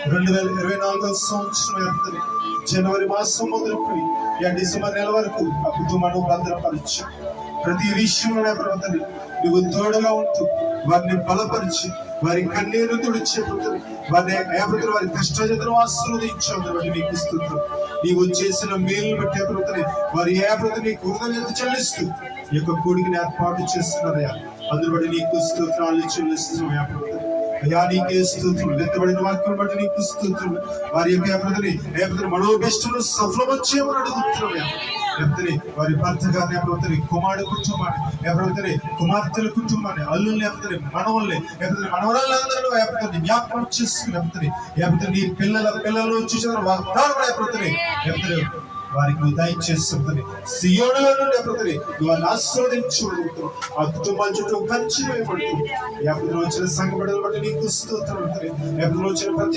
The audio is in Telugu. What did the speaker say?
2024 సంవత్సరం జనవరి మాసం మొదలుకొని డిసెంబర్ నెల వరకు ఆ కుటుంబాన్ని భద్రపరచు. ప్రతి విషయంలో ప్రవర్తన నువ్వు తోడుగా ఉంటూ వారిని బలపరిచి వారి కన్నీరు తుడిచే వారిని వారి కష్టజతను ఆశీర్వదించావు. నీకు స్తుతులు. నీవు చేసిన మేలు బట్టి వారి నీకు కృతజ్ఞత చెల్లిస్తూ ఈ యొక్క కూడికని ఏర్పాటు చేస్తున్నారయ్యా. అందులో బట్టి నీకు స్తోత్రాలు చెల్లిస్తున్నాయా. అయ్యా నీకే స్తోత్రులు. వెత్తబడిన వాక్యం బట్టి నీకు స్తోత్రులు. వారి యొక్క మనోభిష్టలు సఫలం చేయమని అడుగుతున్నాయా. వారి భర్త గారిని కుమారుడు కుటుంబాన్ని కుమార్తెల కుటుంబాన్ని అల్లుల్ని మనవల్ని మనవరాళ్ళందరూ జ్ఞాపకం చేసుకుని నీ పిల్లలు చూసిన వాగ్దానం వారికి దయచేస్తుంది. సియోనులో నుండి వారిని ఆశీర్వదించబడుతూ ఆ కుటుంబాల చుట్టూ కంచి వేయబడుతూ వచ్చిన సంఘ బిడ్డలు బట్టి నీకు స్తోత్రం. వచ్చిన ప్రతి